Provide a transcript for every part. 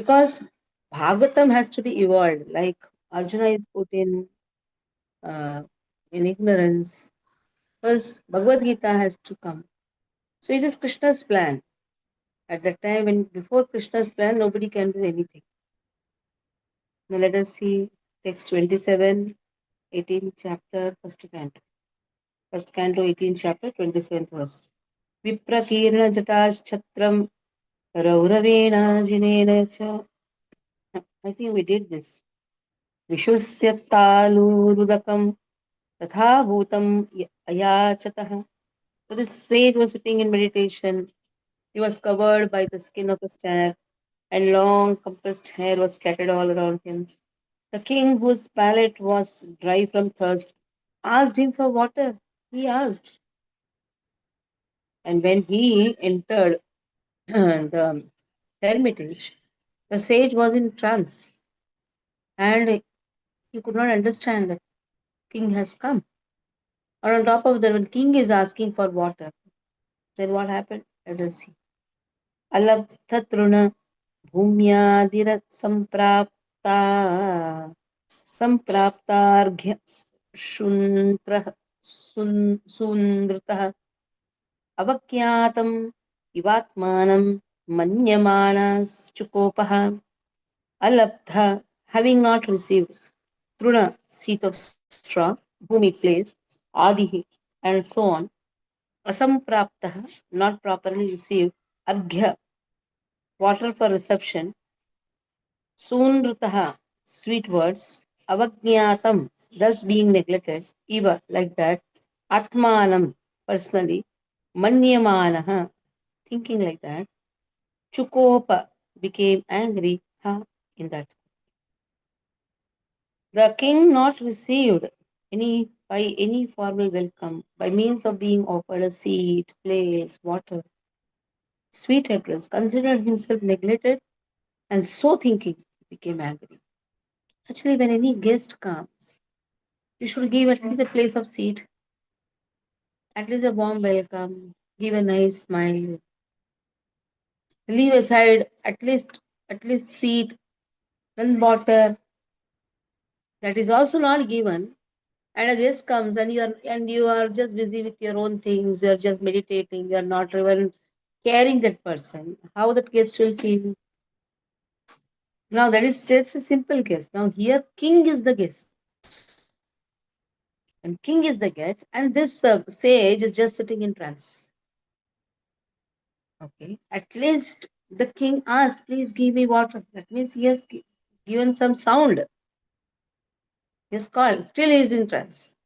Because Bhagavatam has to be evolved, like Arjuna is put uh, in ignorance. Because Bhagavad Gita has to come. So it is Krishna's plan. At that time, when before Krishna's plan, nobody can do anything. Now let us see text 27, 18th chapter, first canto. First canto, 18th chapter, 27th verse. Viprakirna jataschatram rauravena jinena cha. I think we did this. Vishusyattalurudakam tatha bhutam ayachatah. So this sage was sitting in meditation. He was covered by the skin of a stag, and long compressed hair was scattered all around him. The king, whose palate was dry from thirst, asked him for water. He asked. And when he entered the hermitage, the sage was in trance and he could not understand that king has come. And on top of that, when king is asking for water, then what happened? Let us see. Alabdhatruna bhumyadira samprapta sampraptarghya shuntrah sundritah avakyatam ivatmanam manyamanas chukopah alabdha, having not received truna, seat of straw, bhumi, place, adihi, and so on, asampraptah, not properly received, arghya, water for reception, sunrutaha, sweet words, avagyatam, thus being neglected, eva, like that, atmanam, personally, manyamanaha, thinking like that, chukopa, became angry, ha, in that. The king not received any formal welcome by means of being offered a seat, place, water, sweet address, considered himself neglected, and so thinking became angry. Actually, when any guest comes, you should give at least a place of seat, at least a warm welcome, give a nice smile, leave aside at least seat, then water. That is also not given, and a guest comes and you are just busy with your own things, you are just meditating, you are not even caring that person, how that guest will feel. Now that is just a simple guest. Now here king is the guest and king is the guest, and this sage is just sitting in trance. Okay, at least the king asked, please give me water. That means he has given some sound. He has called, still he is in trance.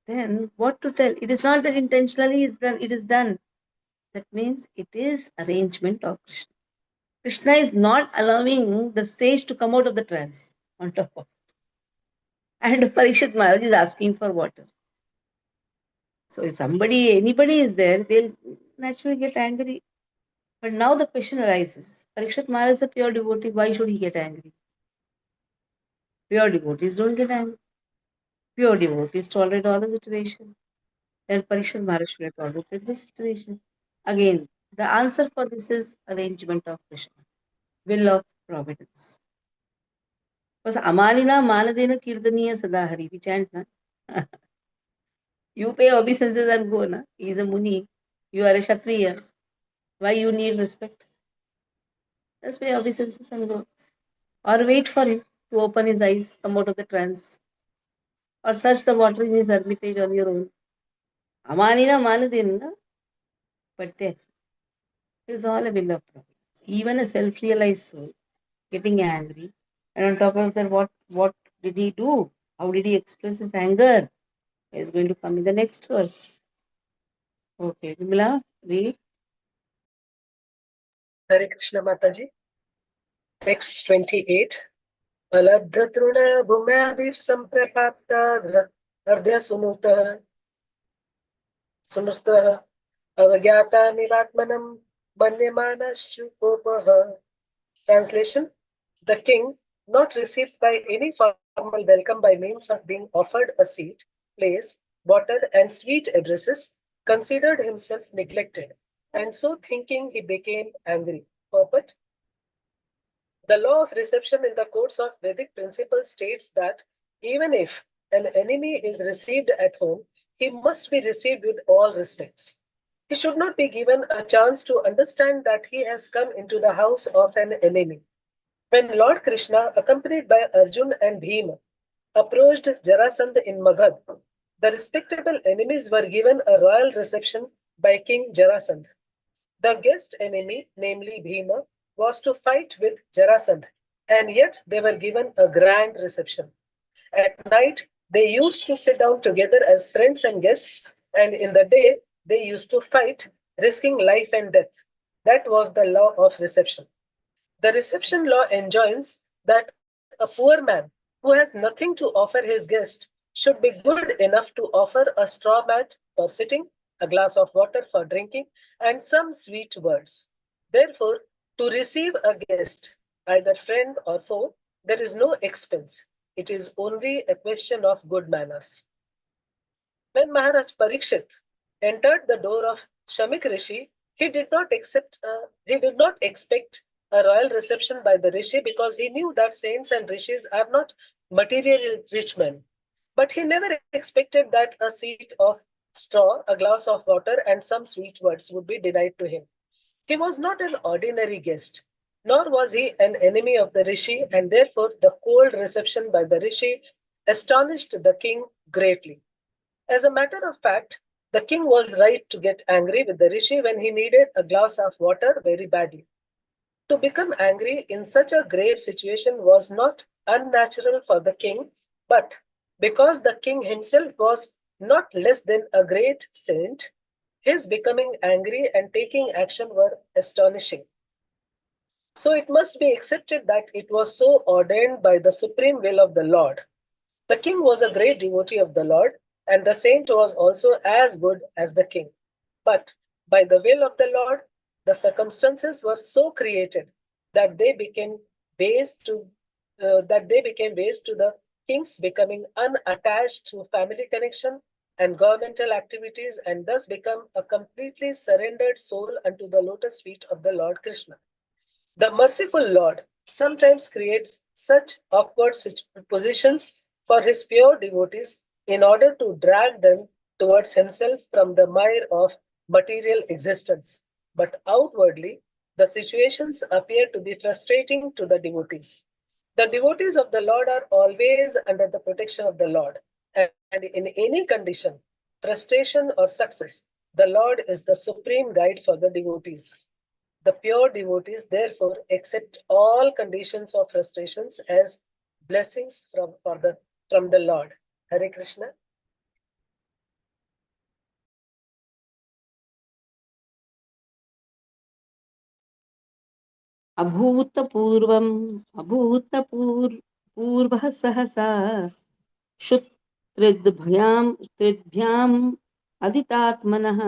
Then what to tell? It is not that intentionally is done, it is done. That means it is arrangement of Krishna. Krishna is not allowing the sage to come out of the trance on top of. And Parikshit Maharaj is asking for water. So if anybody is there, they'll naturally get angry. But now the question arises: Parikshit Maharaj is a pure devotee. Why should he get angry? Pure devotees don't get angry. Pure devotees tolerate all the situation. Then Parikshit Maharaj should have tolerated this situation. Again, the answer for this is arrangement of Krishna, will of providence. Because Amalina Maladena Kirtaniya Sadahari, we chant na. You pay obeisances and go na. He is a Muni. You are a Kshatriya. Why you need respect? Just pay obeisances and go. Or wait for him to open his eyes, come out of the trance. Or search the water in his hermitage on your own. Amalina Maladena, but there is all a will of providence. Even a self-realized soul getting angry. And on top of that, what did he do? How did he express his anger? Is going to come in the next verse. Okay, Vimala, read. Hare Krishna Mataji. Text 28. Alabdhatruna bhumadir samprapapta ardhya sunurtah avagyata nilatmanam manyamanaschupopah. Translation: The king, not received by any formal welcome by means of being offered a seat, place, water, and sweet addresses, considered himself neglected, and so thinking he became angry. purport. The law of reception in the courts of Vedic principle states that even if an enemy is received at home, he must be received with all respects. He should not be given a chance to understand that he has come into the house of an enemy. When Lord Krishna, accompanied by Arjun and Bhima, approached Jarasandh in Magad, the respectable enemies were given a royal reception by King Jarasandh. The guest enemy, namely Bhima, was to fight with Jarasandh, and yet they were given a grand reception. At night, they used to sit down together as friends and guests, and in the day, they used to fight, risking life and death. That was the law of reception. The reception law enjoins that a poor man who has nothing to offer his guest should be good enough to offer a straw mat for sitting, a glass of water for drinking, and some sweet words. Therefore, to receive a guest, either friend or foe, there is no expense. It is only a question of good manners. When Maharaj Parikshit entered the door of Shamik Rishi, he did not expect a royal reception by the Rishi because he knew that saints and rishis are not material rich men. But he never expected that a seat of straw, a glass of water, and some sweet words would be denied to him. He was not an ordinary guest, nor was he an enemy of the Rishi, and therefore the cold reception by the Rishi astonished the king greatly. As a matter of fact, the king was right to get angry with the rishi when he needed a glass of water very badly. To become angry in such a grave situation was not unnatural for the king, but because the king himself was not less than a great saint, his becoming angry and taking action were astonishing. So it must be accepted that it was so ordained by the supreme will of the Lord. The king was a great devotee of the Lord, and the saint was also as good as the king. But by the will of the Lord, the circumstances were so created that they became ways to the king's becoming unattached to family connection and governmental activities, and thus become a completely surrendered soul unto the lotus feet of the Lord Krishna. The merciful Lord sometimes creates such awkward positions for his pure devotees in order to drag them towards himself from the mire of material existence. But outwardly, the situations appear to be frustrating to the devotees. The devotees of the Lord are always under the protection of the Lord, and in any condition, frustration or success, the Lord is the supreme guide for the devotees. The pure devotees therefore accept all conditions of frustrations as blessings from the Lord. Hare Krishna. अभूतपूर्वम् अभूतपूर्वः सहसा त्रिद्भ्याम् अदितात्मनः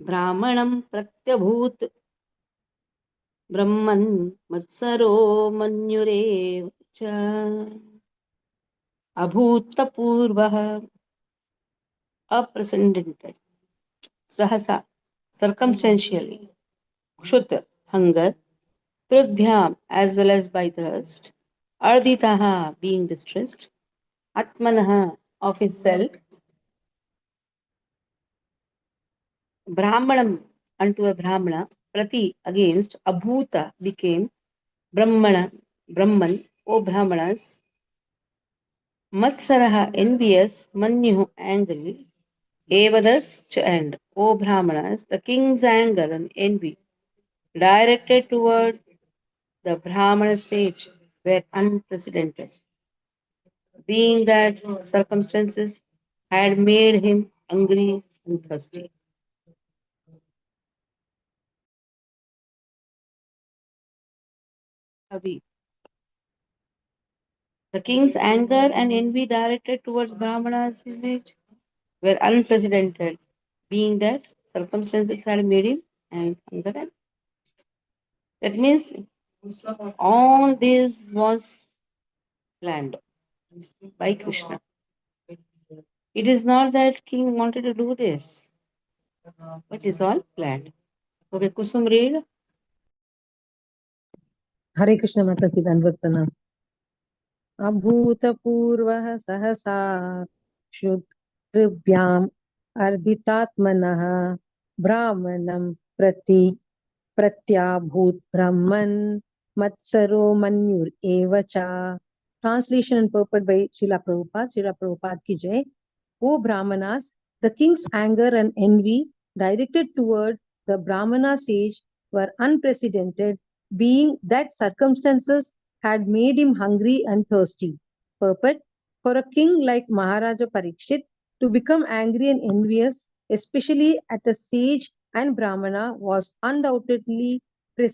ब्राह्मणं प्रत्यभूत् ब्रह्मन् मत्सरो मन्युरेव च अभूतपूर्वः unprecedented सहसा circumstantially क्षुत hunger Trudbhyam as well as by thirst, Arditaha being distressed, Atmanaha of his self, Brahmanam unto a Brahmana, Prati against, Abhuta became Brahmana, Brahman, O Brahmanas, Matsaraha envious, Manyuhu angry, Evadas to end, O Brahmanas, the king's anger and envy directed toward the Brahmana sage were unprecedented. Being that circumstances had made him hungry and thirsty. Abhi. The king's anger and envy directed towards Brahmana's image were unprecedented, being that circumstances had made him and hunger and thirst. That means all this was planned by Krishna. It is not that king wanted to do this, but it's all planned. Okay, Kusum read. हरे कृष्ण माताजी दंडवत प्रणाम। अभूतपूर्वः सहसा क्षुद्रभ्याम् अर्दितात्मनः ब्राह्मणं प्रत्याभूत ब्रह्मन् मत्सरो मन्युरेव च। Translation and purport by Srila Prabhupada. Srila Prabhupada ki jai. O Brahmanas, the king's anger and envy directed toward the Brahmana sage were unprecedented, being that circumstances had made him hungry and thirsty. Purport: for a king like Maharaja Parikshit to become angry and envious, especially at a sage and Brahmana, was undoubtedly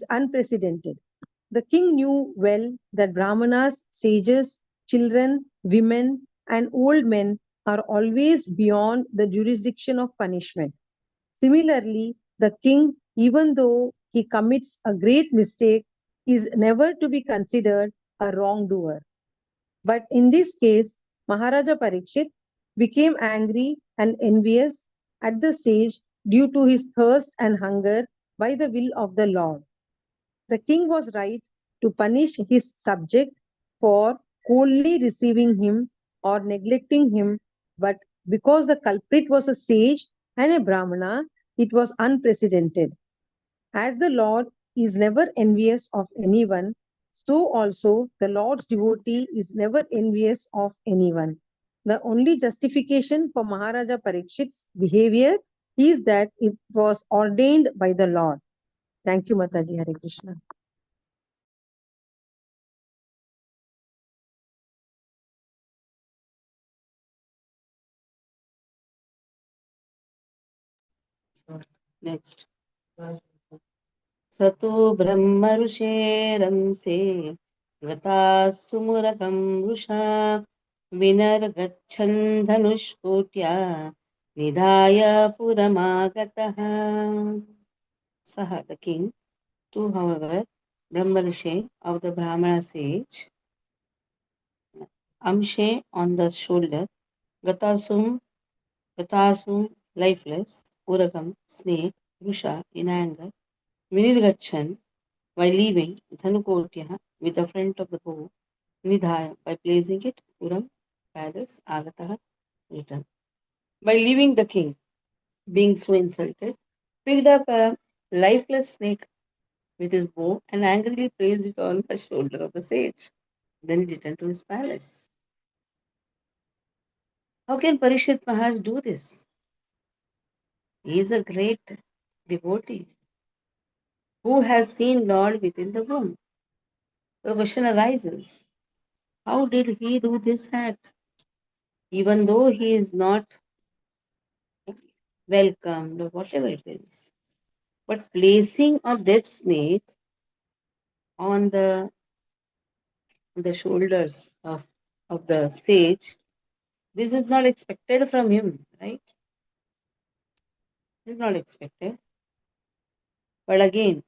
unprecedented. The king knew well that Brahmanas, sages, children, women, and old men are always beyond the jurisdiction of punishment. Similarly, the king, even though he commits a great mistake, is never to be considered a wrongdoer. But in this case, Maharaja Parikshit became angry and envious at the sage due to his thirst and hunger by the will of the Lord. The king was right to punish his subject for coldly receiving him or neglecting him, but because the culprit was a sage and a Brahmana, it was unprecedented. As the Lord is never envious of anyone, so also the Lord's devotee is never envious of anyone. The only justification for Maharaja Parikshit's behavior is that it was ordained by the Lord. Thank you, Mataji. Hare Krishna. Next. सतो ब्रह्म ऋषेरंसे गता सुमुरकं वृषा विनर्गच्छन् धनुष्कोट्या निधाय पुरमागतः. Saha, the king, too, however, Brahma Rishi of the Brahmana sage, Amshe on the shoulder, Gatasum, Gatasum, lifeless, Uragam, snake, Rusha, in anger, Vinirgachan, while leaving Dhanukotya with the front of the bow, Nidhaya, by placing it, Uram, palace, Agataha, return. By leaving the king, being so insulted, picked up a lifeless snake with his bow and angrily placed it on the shoulder of the sage. Then he returned to his palace. How can Parishit Maharaj do this? He is a great devotee who has seen Lord within the womb. The question arises, how did he do this act? Even though he is not welcomed or whatever it is. But placing a dead snake on the shoulders of the sage, this is not expected from him, right? This is not expected. But again,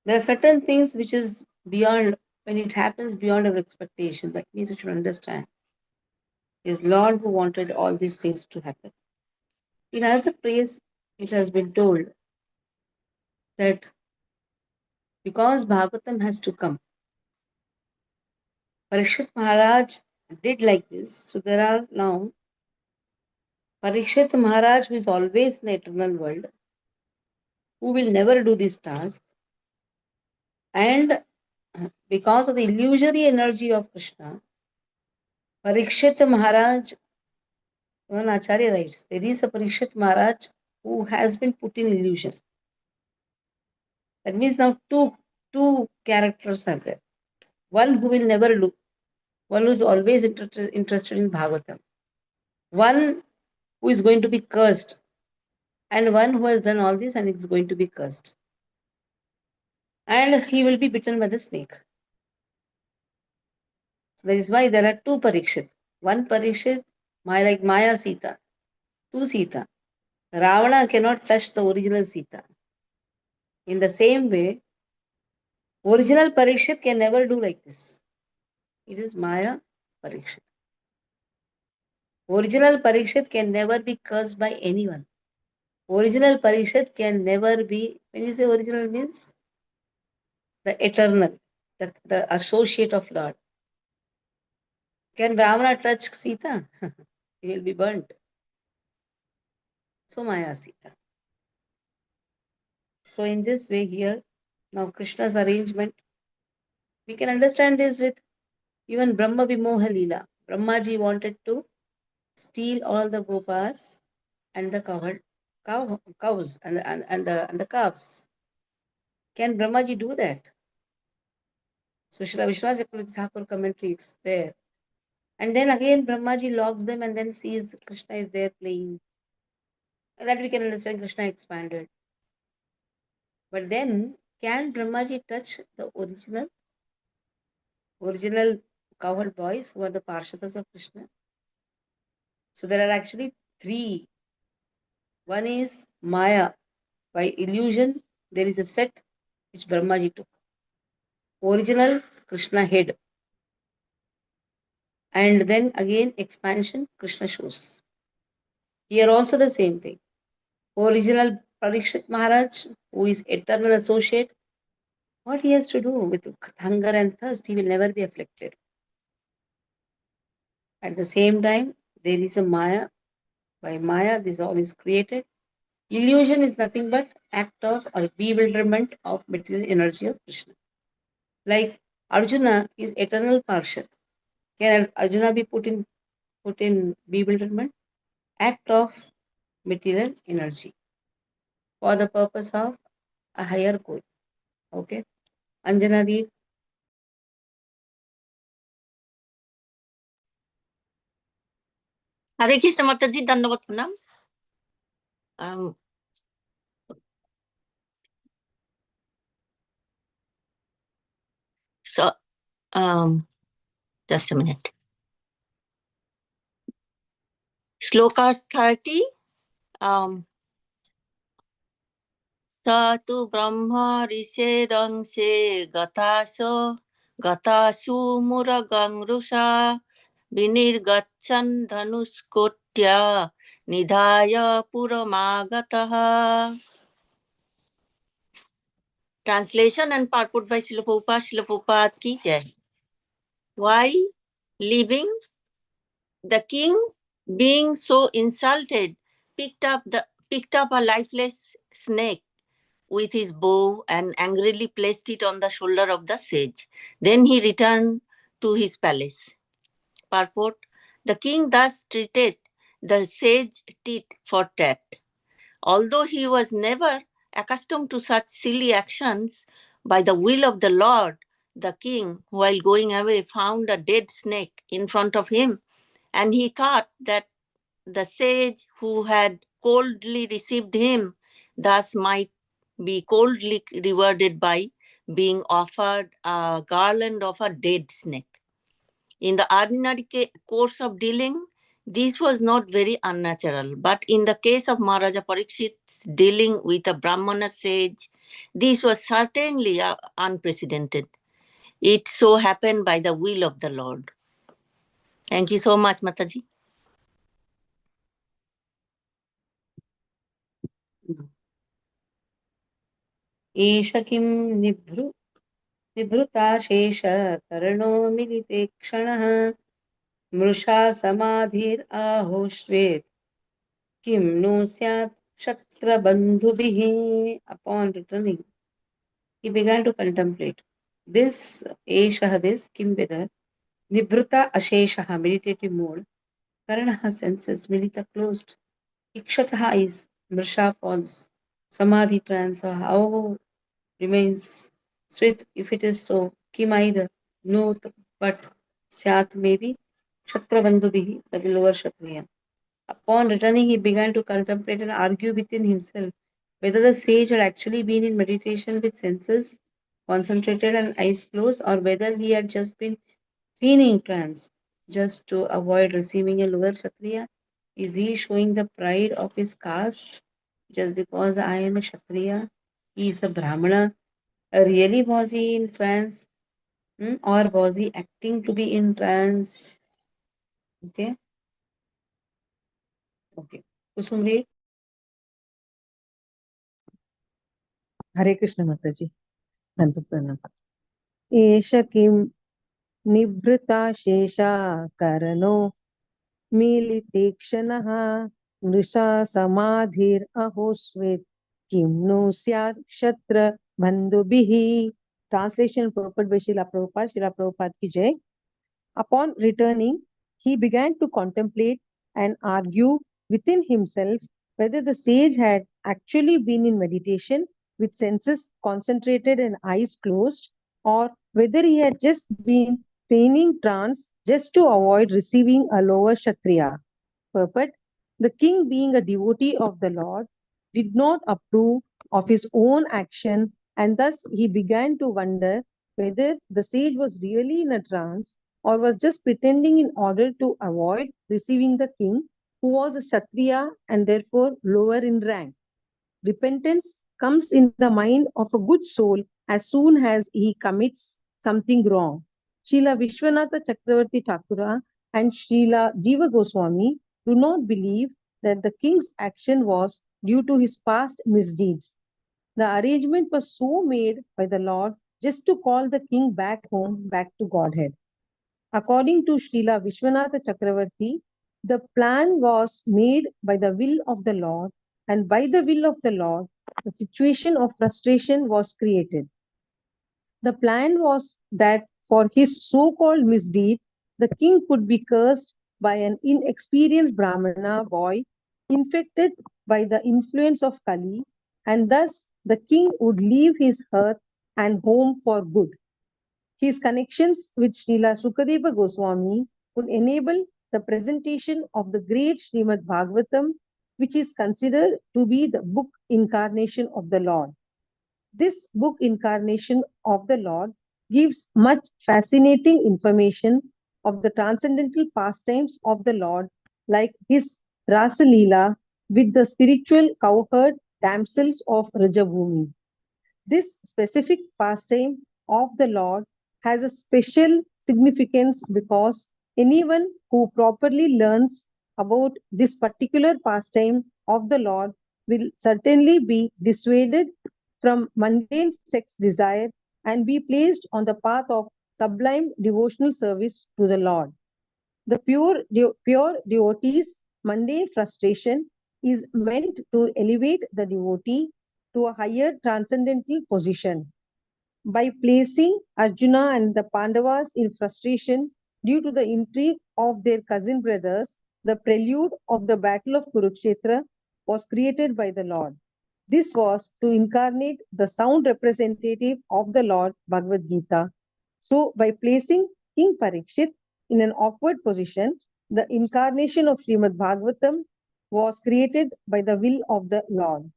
there are certain things which is beyond, when it happens beyond our expectation, that means we should understand. It is Lord who wanted all these things to happen. In another place, it has been told that because Bhagavatam has to come, Parikshit Maharaj did like this. So there are now Parikshit Maharaj, who is always in the eternal world, who will never do this task, and because of the illusory energy of Krishna, Parikshit Maharaj, one Acharya writes, there is a Parikshit Maharaj who has been put in illusion. That means now two characters are there. One who will never look, one who is always interested in Bhagavatam, one who is going to be cursed, and one who has done all this and is going to be cursed. And he will be bitten by the snake. That is why there are two Parikshit. One Parikshit, like Maya Sita, two Sita. Ravana cannot touch the original Sita. In the same way, original Parikshit can never do like this. It is Maya Parikshit. Original Parikshit can never be cursed by anyone. Original Parikshit can never be, when you say original means, the eternal, the associate of Lord. Can Ravana touch Sita? He will be burnt. So Maya Sita. So in this way here, now Krishna's arrangement, we can understand this with even Brahma Vimoha Leela. Brahmaji wanted to steal all the gopas and the cows and the calves. Can Brahmaji do that? So Srila Vishwanath Chakravarti Thakur commentary is there. And then again Brahmaji logs them and then sees Krishna is there playing. And that we can understand Krishna expanded. But then can Brahmaji touch the original cowherd boys who are the Parshadas of Krishna? So there are actually three. One is Maya. By illusion, there is a set which Brahmaji took. Original Krishna head. And then again expansion, Krishna shows. Here also the same thing. Original Parikshit Maharaj, who is eternal associate, what he has to do with hunger and thirst, he will never be afflicted. At the same time, there is a Maya. By Maya, this all is created. Illusion is nothing but act of or bewilderment of material energy of Krishna. Like Arjuna is eternal Parshad. Can Arjuna be put in bewilderment? Act of material energy for the purpose of a higher goal. Okay. Anjana read. হরে কৃষ্ণ মাতাজি, ধন্যবাদ প্রণাম। So, just a minute. Sloka 30. स तु ब्रह्म ऋषेरंशे गतासु मुरगंरुषा विनिर्गच्छन् धनुष्कोट्या निधाय पुरमागतः. Translation and purport by Srila Prabhupada. Srila Prabhupada ki jai. While leaving, the king, being so insulted, picked up a lifeless snake with his bow and angrily placed it on the shoulder of the sage. Then he returned to his palace. Purport: the king thus treated the sage tit for tat. Although he was never accustomed to such silly actions, by the will of the Lord, the king, while going away, found a dead snake in front of him, and he thought that the sage who had coldly received him thus might be coldly rewarded by being offered a garland of a dead snake. In the ordinary course of dealing, this was not very unnatural, but in the case of Maharaja Parikshit's dealing with a Brahmana sage, this was certainly unprecedented. It so happened by the will of the Lord. Thank you so much, Mataji. एष किं निभृताशेष कर्णो मिलिते क्षणः मृषा समाधिराहोश्वेत् किं no स्यात् क्षत्रबन्धुभिः. Upon returning, he began to contemplate. This Esha, this Kimbeda, Nibruta Ashesha, meditative mode, Karanaha senses, Milita closed, Ikshataha eyes, Mrisha falls, Samadhi trance, or how remains. Swit, if it is so, Kim either, no, but Syat maybe, Kshatrabandhubihi, by the lower Kshatriya. Upon returning, he began to contemplate and argue within himself whether the sage had actually been in meditation with senses concentrated and eyes closed, or whether he had just been feigning trance just to avoid receiving a lower Kshatriya. Is he showing the pride of his caste just because I am a Kshatriya? He is a Brahmana. Really, was he in trance? Or was he acting to be in trance? Okay. Okay. Kusum read. Hare Krishna Mataji. एष किं निभृता शेषा करणो मीलितीक्ष्णः नृषा समाधिरहोस्वित् किं नु स्यात् क्षत्र बन्धुभिः. Translation purport by Srila Prabhupada. Srila Prabhupada ki jai. Upon returning, he began to contemplate and argue within himself whether the sage had actually been in meditation with senses concentrated and eyes closed, or whether he had just been feigning trance just to avoid receiving a lower Kshatriya. Purport: the king, being a devotee of the Lord, did not approve of his own action, and thus he began to wonder whether the sage was really in a trance or was just pretending in order to avoid receiving the king, who was a Kshatriya and therefore lower in rank. Repentance comes in the mind of a good soul as soon as he commits something wrong. Srila Vishwanatha Chakravarti Thakura and Srila Jiva Goswami do not believe that the king's action was due to his past misdeeds. The arrangement was so made by the Lord just to call the king back home, back to Godhead. According to Srila Vishwanatha Chakravarti, the plan was made by the will of the Lord, and by the will of the Lord, the situation of frustration was created. The plan was that for his so called misdeed, the king could be cursed by an inexperienced Brahmana boy infected by the influence of Kali, and thus the king would leave his hearth and home for good. His connections with Srila Sukadeva Goswami would enable the presentation of the great Srimad Bhagavatam, which is considered to be the book incarnation of the Lord. This book incarnation of the Lord gives much fascinating information of the transcendental pastimes of the Lord, like his Rasa Leela with the spiritual cowherd damsels of Rajabhumi. This specific pastime of the Lord has a special significance because anyone who properly learns about this particular pastime of the Lord will certainly be dissuaded from mundane sex desire and be placed on the path of sublime devotional service to the Lord. The pure devotee's mundane frustration is meant to elevate the devotee to a higher transcendental position. By placing Arjuna and the Pandavas in frustration due to the intrigue of their cousin brothers, the prelude of the battle of Kurukshetra was created by the Lord. This was to incarnate the sound representative of the Lord Bhagavad Gita. So, by placing King Parikshit in an awkward position, the incarnation of Srimad Bhagavatam was created by the will of the Lord.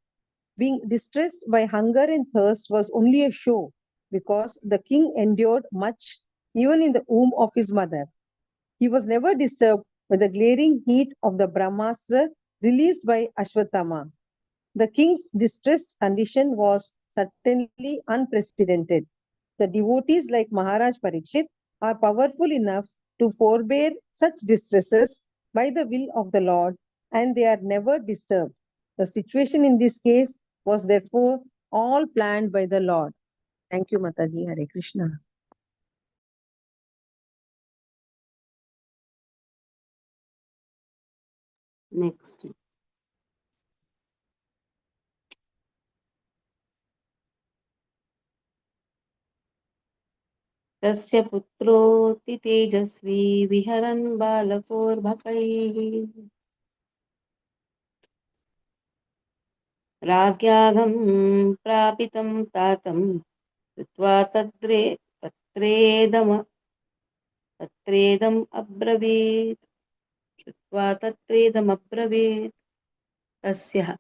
Being distressed by hunger and thirst was only a show, because the king endured much even in the womb of his mother. He was never disturbed by the glaring heat of the Brahmastra released by Ashwatthama. The king's distressed condition was certainly unprecedented. The devotees like Maharaj Parikshit are powerful enough to forbear such distresses by the will of the Lord, and they are never disturbed. The situation in this case was therefore all planned by the Lord. Thank you, Mataji. Hare Krishna. Next. तस्य पुत्रोऽति तेजस्वी विहरन् बालकोर्भकैः राज्ञागं प्रापितं तातं कृत्वा तत्रेदम् अब्रवीत् श्रुत्वा तत्रेदमब्रवीत् तस्य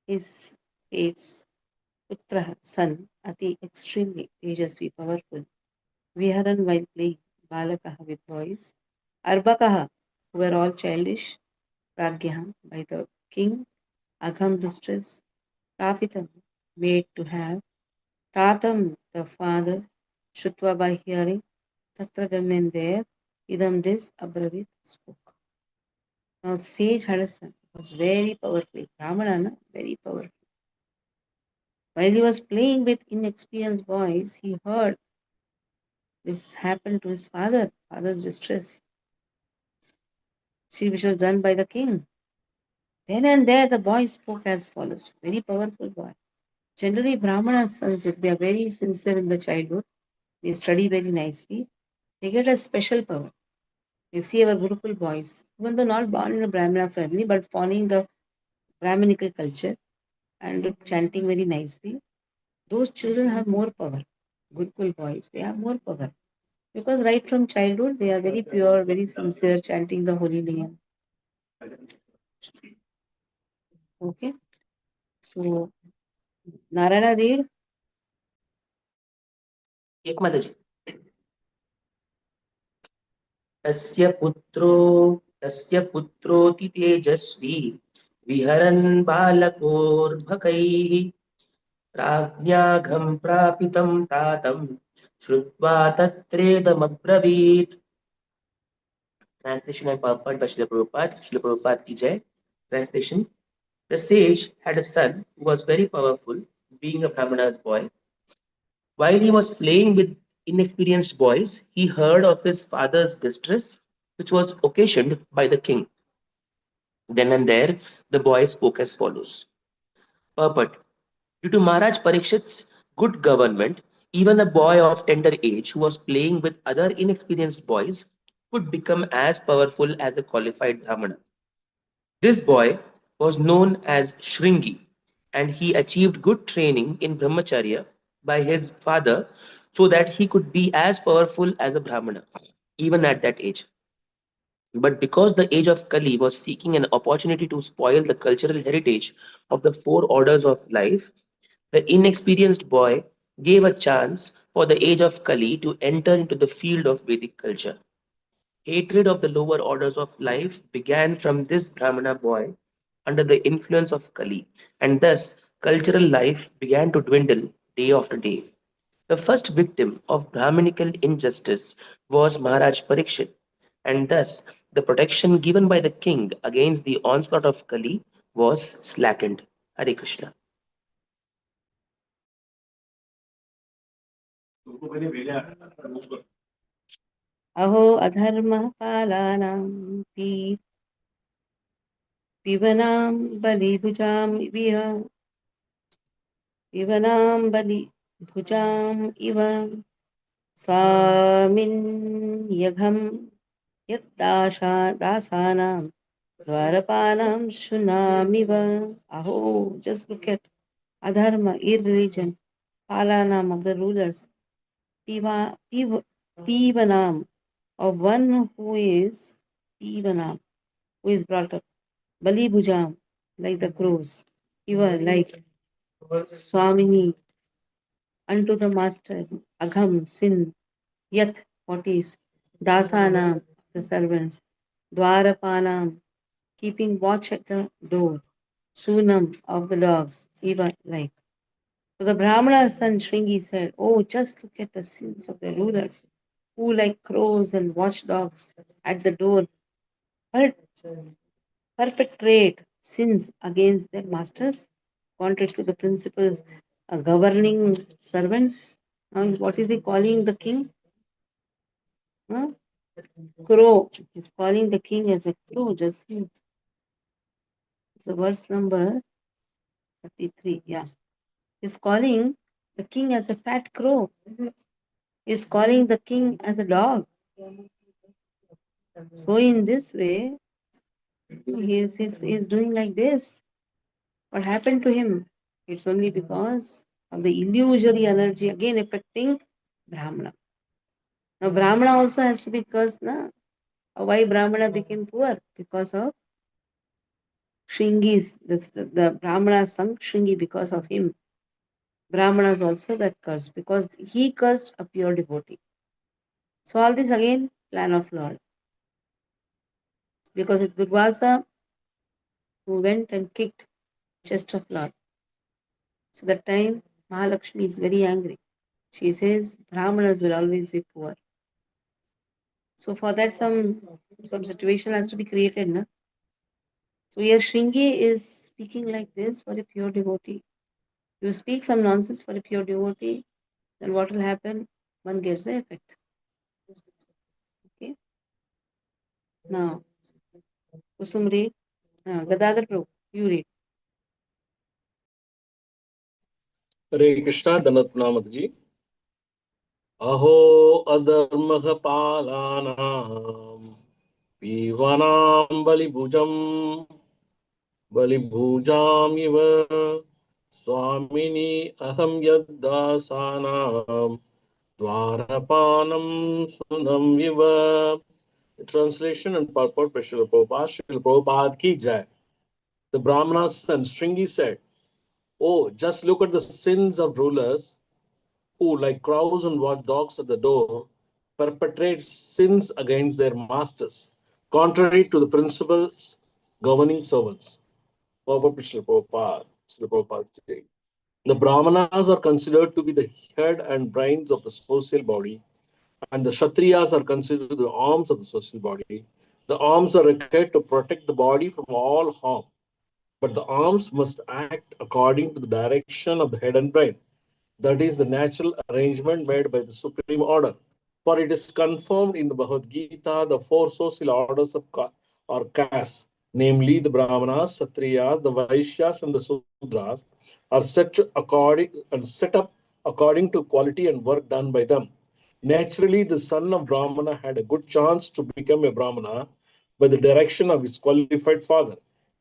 his putrah son ati extremely tejasvi powerful viharan while playing balakaha with boys arbakaha who were all childish pragyah by the king agham distress prapitam made to have tatam the father shutva by hearing tatra then and there idam this abravit spoke. Now the sage had a son, was very powerful. Brahmana, very powerful. While he was playing with inexperienced boys, he heard this happened to his father's distress, which was done by the king. Then and there the boy spoke as follows. Very powerful boy. Generally, Brahmana sons, if they are very sincere in the childhood, they study very nicely, they get a special power. You see our Gurukul boys, even though not born in a Brahmana family, but following the Brahminical culture and chanting very nicely, those children have more power. Gurukul boys, they have more power. Because right from childhood, they are very pure, very sincere, chanting the holy name. Okay. So, Narayana read. एक माताजी तस्य पुत्रोऽति तेजस्वी विहरन् बालकोर्भकैः राज्ञाघं प्रापितं तातं श्रुत्वा तत्रेदमब्रवीत्. Translation and purport by Srila Prabhupada. Srila Prabhupada ki jai. Translation: The sage had a son who was very powerful, being a Brahmana's boy. While he was playing with inexperienced boys, he heard of his father's distress, which was occasioned by the king. Then and there, the boy spoke as follows. Purport: Due to Maharaj Parikshit's good government, even a boy of tender age who was playing with other inexperienced boys could become as powerful as a qualified Brahmana. This boy was known as Shringi, and he achieved good training in Brahmacharya by his father so that he could be as powerful as a Brahmana, even at that age. But because the age of Kali was seeking an opportunity to spoil the cultural heritage of the four orders of life, the inexperienced boy gave a chance for the age of Kali to enter into the field of Vedic culture. Hatred of the lower orders of life began from this Brahmana boy under the influence of Kali, and thus cultural life began to dwindle day after day. The first victim of Brahminical injustice was Maharaj Parikshit, and thus the protection given by the king against the onslaught of Kali was slackened. Hare Krishna. अहो अधर्मः कालानां पिबनां बलिभुजां विह पिबनां बलिभुजाम् इव स्वामिन् यघं यद्दाशा दासानां द्वारपालां शुनामिव. Aho, just look at adharma, irreligion, palanam of the rulers, pivanam of one who is pivanam, who is brought up, bali bhujam, like the crows, iva like swamini, unto the master, agham sin, yat what is, dasanam the servants, dwarapanam keeping watch at the door, sunam of the dogs, even like. So the Brahmana's son Shringi said, "Oh, just look at the sins of the rulers, who like crows and watchdogs at the door per- perpetrate sins against their masters, contrary to the principles governing servants." What is he calling the king? Huh? Crow. He's calling the king as a crow. Just see. It's the verse number 33. Yeah. He's calling the king as a fat crow. He's calling the king as a dog. So in this way, he is doing like this. What happened to him? It's only because of the illusory energy again affecting Brahmana. Now Brahmana also has to be cursed, na? Why Brahmana became poor? Because of Shringi's, the Brahmana sunk Shringi because of him. Brahmanas also were cursed because he cursed a pure devotee. So all this again, plan of Lord. Because it's Durvasa who went and kicked chest of Lord. So that time Mahalakshmi is very angry. She says Brahmanas will always be poor. So for that some situation has to be created, na? So here Shringi is speaking like this for a pure devotee. You speak some nonsense for a pure devotee, then what will happen? One gets the effect. Okay. Now, Kusum read. Gadadhar Prabhu, you read. हरे कृष्णा दनत नामत जी अहो अधर्मः पालानां पीवानां बलिभुजाम् इव स्वामिनी अहं यद्दासानां द्वारपानं सुनम् इव. Translation and purport by Srila Prabhupada. Srila Prabhupada ki jai. The Brahmanas and Shringi said, "Oh, just look at the sins of rulers who, like crows and watchdogs at the door, perpetrate sins against their masters, contrary to the principles governing servants." The Brahmanas are considered to be the head and brains of the social body, and the Kshatriyas are considered the arms of the social body. The arms are required to protect the body from all harm, but the arms must act according to the direction of the head and brain. That is the natural arrangement made by the supreme order. For it is confirmed in the Bhagavad Gita, the four social orders of or castes, namely the Brahmanas, Kshatriyas, the Vaishyas, and the Sudras, are set up according to quality and work done by them. Naturally, the son of Brahmana had a good chance to become a Brahmana by the direction of his qualified father.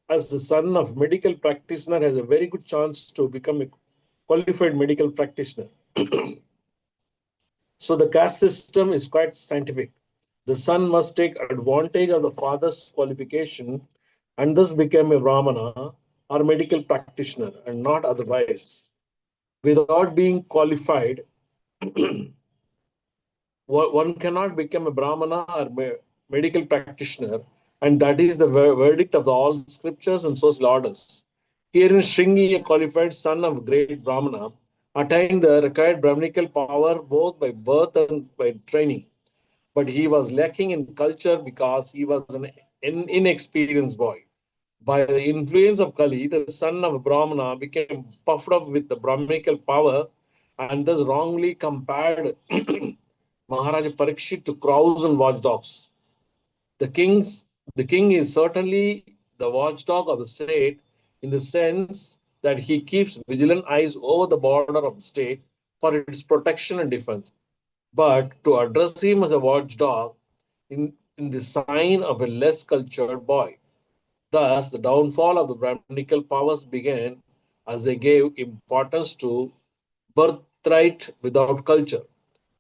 As the son of medical practitioner has a very good chance to become a qualified medical practitioner. So the caste system is quite scientific. The son must take advantage of the father's qualification and thus become a Brahmana or medical practitioner and not otherwise. Without being qualified, one cannot become a Brahmana or medical practitioner, and that is the verdict of all scriptures and social orders. Here in Shringi, a qualified son of great Brahmana attained the required Brahminical power both by birth and by training. But he was lacking in culture because he was an inexperienced boy. By the influence of Kali, the son of Brahmana became puffed up with the Brahminical power and thus wrongly compared Maharaja Parikshit to crows and watchdogs. The king's the king is certainly the watchdog of the state in the sense that he keeps vigilant eyes over the border of the state for its protection and defense. But to address him as a watchdog in the sign of a less cultured boy. Thus, the downfall of the Brahminical powers began as they gave importance to birthright without culture.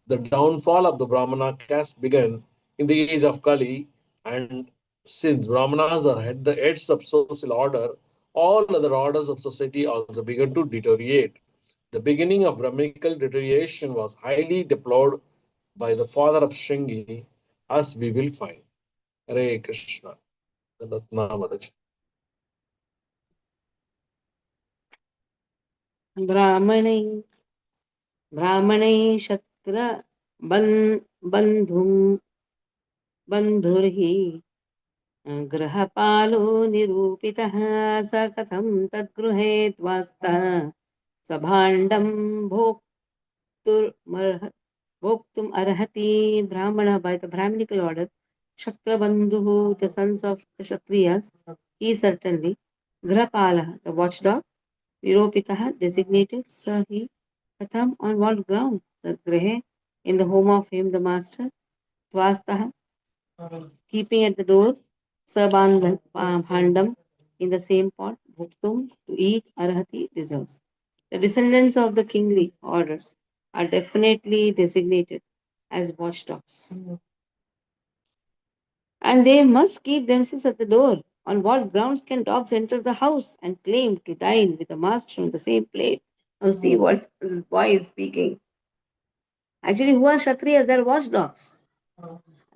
The downfall of the Brahmana caste began in the age of Kali, and since Brahmanas are at the heads of social order, all other orders of society also began to deteriorate. The beginning of Brahminical deterioration was highly deplored by the father of Shringi, as we will find. Hare Krishna. Ratnamadaji. ब्राह्मणै ब्राह्मणै शत्र बन्धुं बन्धुर्हि गृहपालो निरूपितः स कथं तद्गृहे त्वास्तः स भाण्डं भोक्तुम् arhati. Brahmana by the Brahminical order, Shakrabandhu, the sons of the Kshatriyas, he certainly, Grapala, the watchdog, Niropitaha, designated, Sir he, Katham, on what ground? The Grehe, in the home of him, the master, Tvastaha, keeping at the door, Sabandhan, Bhandam, in the same pot, Bhuktum, to eat, Arhati, deserves. The descendants of the kingly orders are definitely designated as watchdogs. And they must keep themselves at the door. On what grounds can dogs enter the house and claim to dine with the master on the same plate? Now see what this boy is speaking. Actually, who are Kshatriyas? They are watchdogs.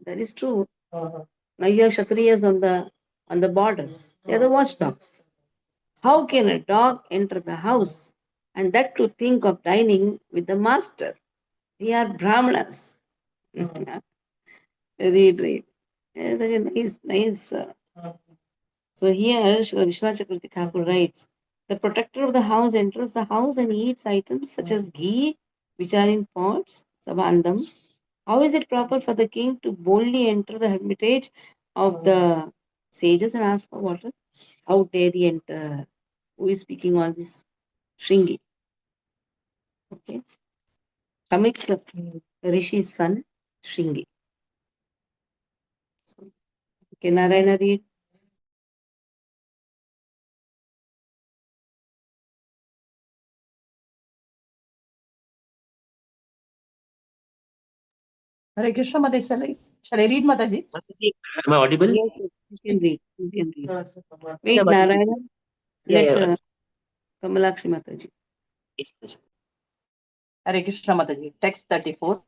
That is true. Now you have Kshatriyas on the borders. They are the watchdogs. How can a dog enter the house and that to think of dining with the master? We are Brahmanas. Read. Very nice. So here, Vishwanath Chakravarti Thakur writes The protector of the house enters the house and eats items such as ghee, which are in pots, sabandam. How is it proper for the king to boldly enter the hermitage of the sages and ask for water? How dare he enter? Who is speaking all this? Shringi. Okay. Kamik Rishi's son, Shringi. Okay, Narayana read. Hare Krishna, Mataji. Shall I read, Mataji? Am I audible? Yes, yes, you can read. You can read. Wait, Yeah, Mataji. Narayana, Yeah, let yeah. Kamalakshi Mataji. Yes, Mataji. Hare Krishna, Mataji. Text 34.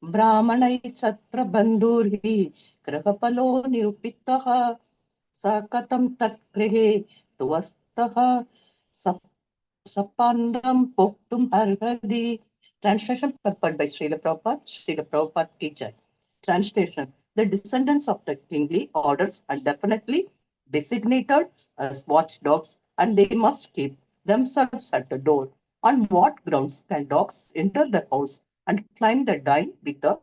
Brahmanai chatra bandhurhi grahapalo nirupitaha sakatam tat grihe tuvastaha sapandam poktum arhadi. Translation purport by Srila Prabhupada. Srila Prabhupada ki jai. Translation. The descendants of the kingly orders are definitely designated as watchdogs, and they must keep themselves at the door. On what grounds can dogs enter the house and climb the dine with the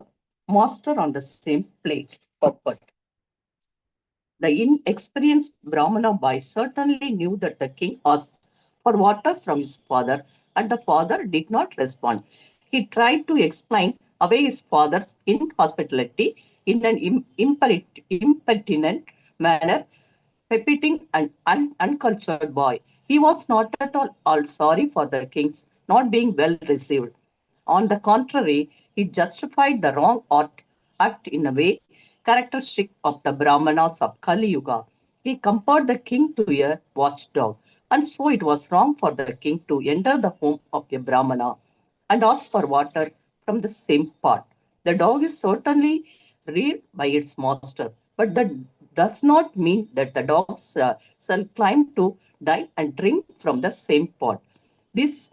master on the same plate? Purport. The inexperienced Brahmana boy certainly knew that the king asked for water from his father, and the father did not respond. He tried to explain away his father's inhospitality in an impertinent manner, repeating an uncultured boy. He was not at all sorry for the king's not being well received. On the contrary, he justified the wrong act in a way characteristic of the Brahmanas of Kali Yuga. He compared the king to a watchdog, and so it was wrong for the king to enter the home of a Brahmana and ask for water from the same pot. The dog is certainly reared by its master, but that does not mean that the dogs shall climb to dine and drink from the same pot. This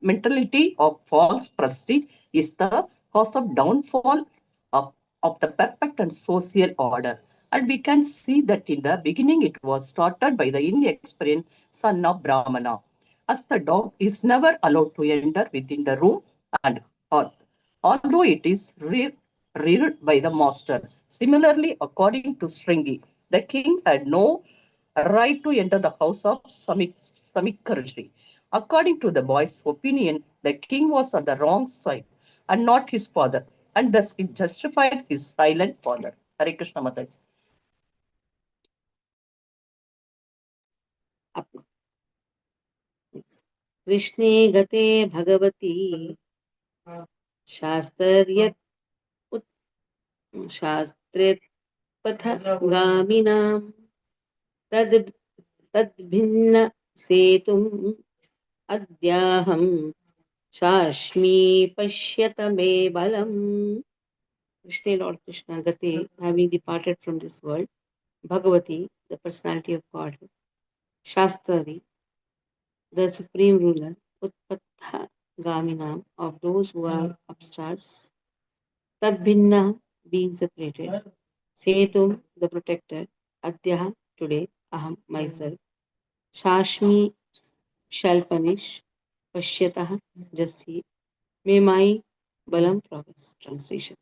mentality of false prestige is the cause of downfall of the perfect and social order. And we can see that in the beginning it was started by the inexperienced son of Brahmana, as the dog is never allowed to enter within the room and hearth, although it is reared by the master. Similarly, according to Sringi, the king had no right to enter the house of Samikarji. According to the boy's opinion, the king was on the wrong side and not his father, and thus it justified his silent father. Hare Krishna Mataji. Up. Next. Krishne gate bhagavati शास्त्र्यत् शास्त्रेत् पथगामिनां तद् तद्भिन्न सेतुम् अद्याहं शाश्मी पश्यत मे balam. Krishna, Lord Krishna, Gate, having departed from this world, Bhagavati, the personality of God, Shastari, the supreme ruler, Utpatha Gaminam, of those who are upstarts, Tadbhinna, being separated, Setum, the protector, Adyaha, today, Aham, myself, Shashmi, shall punish, Pashyataha, just see, may my Balam progress. Translation.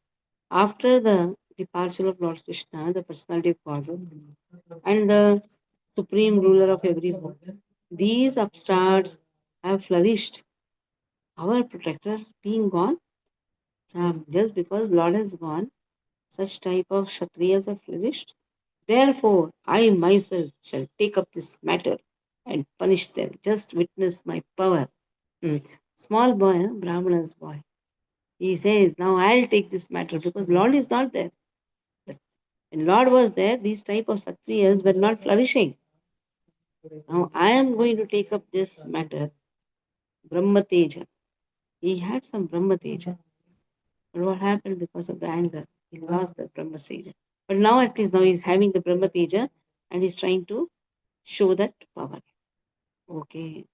After the departure of Lord Krishna, the personality of Godhead, and the supreme ruler of every home, these upstarts have flourished. Our protector being gone, just because Lord has gone, such type of Kshatriyas have flourished. Therefore, I myself shall take up this matter and punish them. Just witness my power. Small boy, Brahmana's boy. He says, now I'll take this matter because Lord is not there. But when Lord was there, these type of Kshatriyas were not flourishing. Now I am going to take up this matter. Brahma Teja. He had some Brahma Teja. But what happened because of the anger? He lost the Brahma Teja. But now at least now he's having the Brahma Teja and he's trying to show that power. Okay.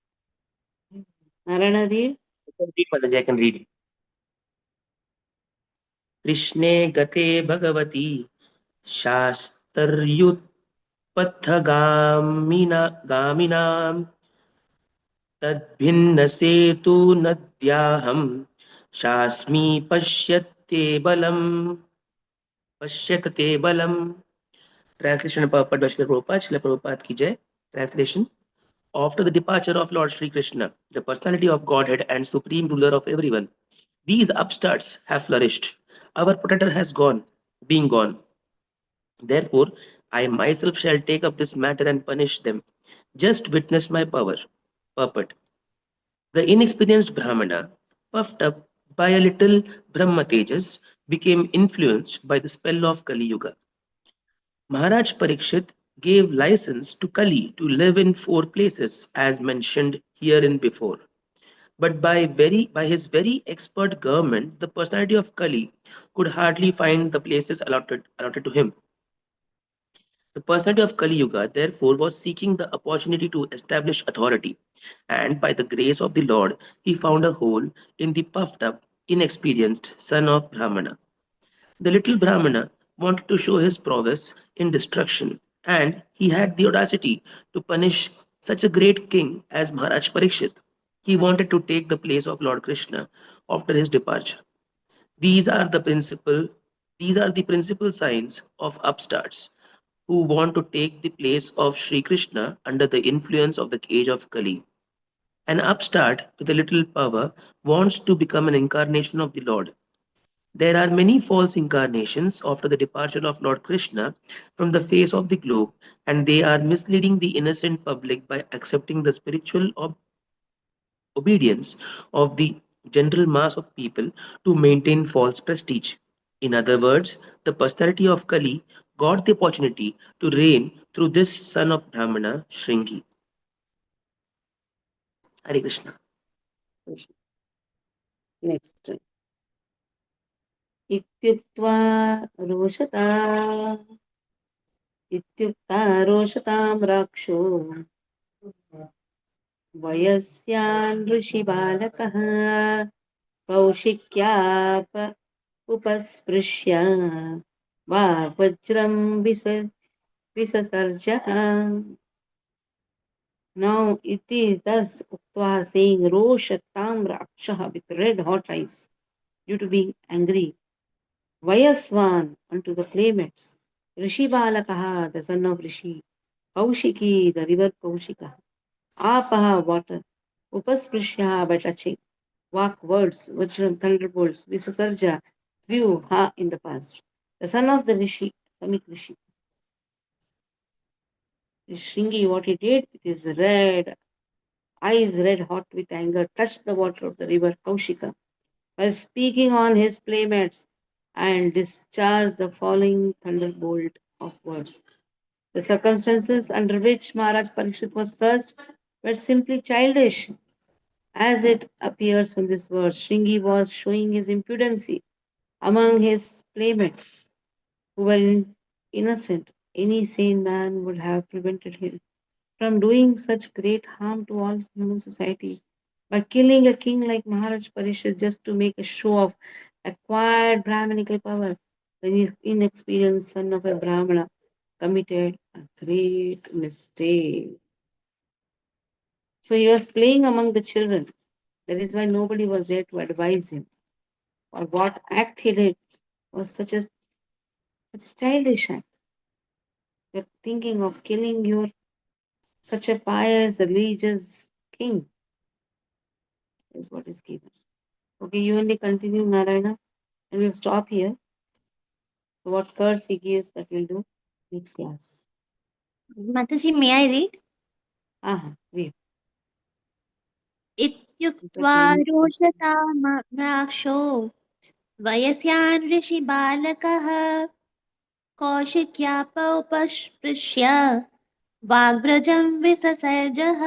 Narayana read. I can read, Mataji, I can read. कृष्णे गते भगवती शास्त्रयुत्पथगामिना गामिनां तद्भिन्नसेतु नद्याहं शास्मि पश्यत्ते बलम् पश्यते बलम्. Translation purport by Srila Prabhupada. Srila Prabhupada ki jai. Translation. After the departure of Lord Sri Krishna, the personality of Godhead and supreme ruler of everyone, these upstarts have flourished. Our protector has been gone. Therefore, I myself shall take up this matter and punish them. Just witness my power. Purport. The inexperienced Brahmana, puffed up by a little Brahma Tejas, became influenced by the spell of Kali Yuga. Maharaj Parikshit gave license to Kali to live in four places as mentioned herein before. But by his very expert government, the personality of Kali could hardly find the places allotted to him. The personality of Kali Yuga, therefore, was seeking the opportunity to establish authority, and by the grace of the Lord, he found a hole in the puffed up, inexperienced son of Brahmana. The little Brahmana wanted to show his prowess in destruction, and he had the audacity to punish such a great king as Maharaj Parikshit. He wanted to take the place of Lord Krishna after his departure. These are the principal these are the principal signs of upstarts who want to take the place of Sri Krishna under the influence of the age of Kali. An upstart with a little power wants to become an incarnation of the Lord. There are many false incarnations after the departure of Lord Krishna from the face of the globe, and they are misleading the innocent public by accepting the spiritual obedience of the general mass of people to maintain false prestige. In other words, the personality of Kali got the opportunity to reign through this son of Brahmana, Shringi. Hare Krishna. Next. इत्युक्त्वा रोषता इत्युक्ता रोषतां राक्षो वयस्यान् ऋषिबालकः कौशिक्याप उपस्पृश्य वाग्वज्रं विससर्जः. Now it is thus Uktva saying Roshatam Rakshah with red hot eyes due to being angry. Vayasvan unto the playmates. Rishi Balakaha, the son of Rishi. Kaushiki, the river Kaushika. Apaha, water. Upasprishya, by touching. Vak, words. Vajram, thunderbolts. Visasarja, threw ha in the past. The son of the Rishi, Samik Rishi. Shringi, what he did with his red eyes red hot with anger, touched the water of the river Kaushika while speaking on his playmates and discharged the falling thunderbolt of words. The circumstances under which Maharaj Parikshit was cursed were simply childish, as it appears from this verse. Shringi was showing his impudency among his playmates who were innocent. Any sane man would have prevented him from doing such great harm to all human society by killing a king like Maharaj Parishad just to make a show of acquired Brahminical power. The inexperienced son of a Brahmana committed a great mistake. So he was playing among the children. That is why nobody was there to advise him. Or what act he did was such a childish act. You're thinking of killing your such a pious religious king is what is given. Okay, you only continue Narayana and we'll stop here. So what curse he gives that we'll do next class. Mataji, may I read? Read. इत्युक्त्वा रोषतामराक्षो वयस्यान् ऋषिबालकः कौशिक्यापौपस्पृश्य वाग्व्रजं विससर्जः.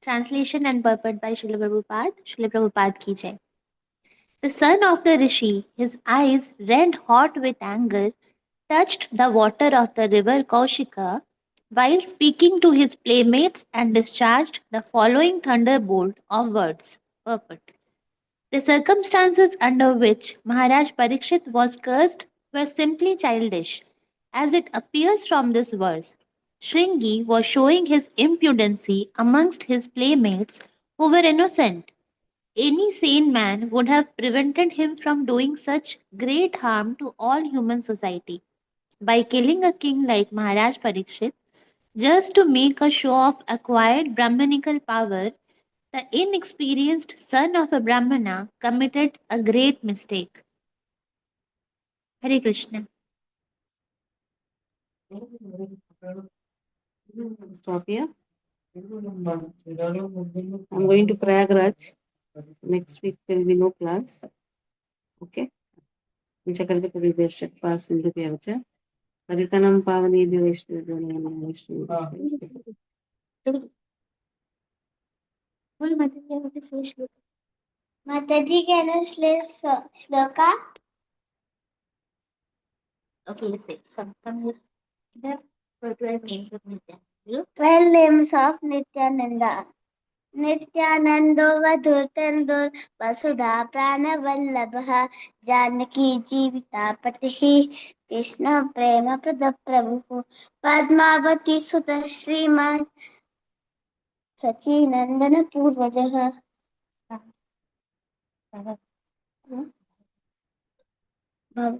Translation and purport by Srila Prabhupada. Srila Prabhupada ki jai. The son of the rishi, his eyes red hot with anger, touched the water of the river Kaushika while speaking to his playmates and discharged the following thunderbolt of words. Purport. The circumstances under which Maharaj Parikshit was cursed were simply childish, as it appears from this verse. Shringi was showing his impudency amongst his playmates who were innocent. Any sane man would have prevented him from doing such great harm to all human society by killing a king like Maharaj Parikshit just to make a show of acquired Brahmanical power. The inexperienced son of a Brahmana committed a great mistake. Hare Krishna. Stop here. I'm going to Prayagraj. Next week there will be no class. Okay. Vichakarika Pradesha class in the Pyacha. Paritanam Pavani Vishnu. Mataji, can I say shloka? Okay, let's say. Come here. There were 12 names of Nityananda. 12 names of Nityananda. नित्यानंदो वधुर्तंदुर वसुधा प्राणवल्लभः जानकी जीवितापतिः कृष्ण प्रेम प्रद प्रभुः पद्मावती सुत श्रीमान सचिनंदन पूर्वजः भव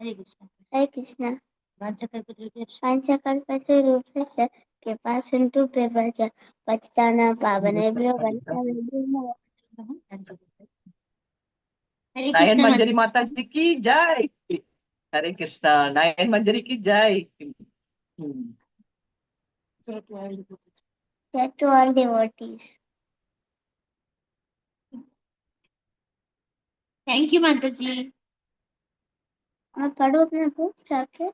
Hare Krishna. हरे Krishna Vanchakalpatarubhyascha. पंचकल्पतरुभ्यश्च कृपा सिंधु व्यवच पतितानां पावनेभ्यो वैष्णवेभ्यो नमः। Hare Nayan Krishna. Manjari Mataji ki jai. Hare Krishna. Nayan Manjari ki jai. Jai to all devotees. Jai to all devotees. Thank you, Mataji. मैं पढ़ू अपना बुक जाके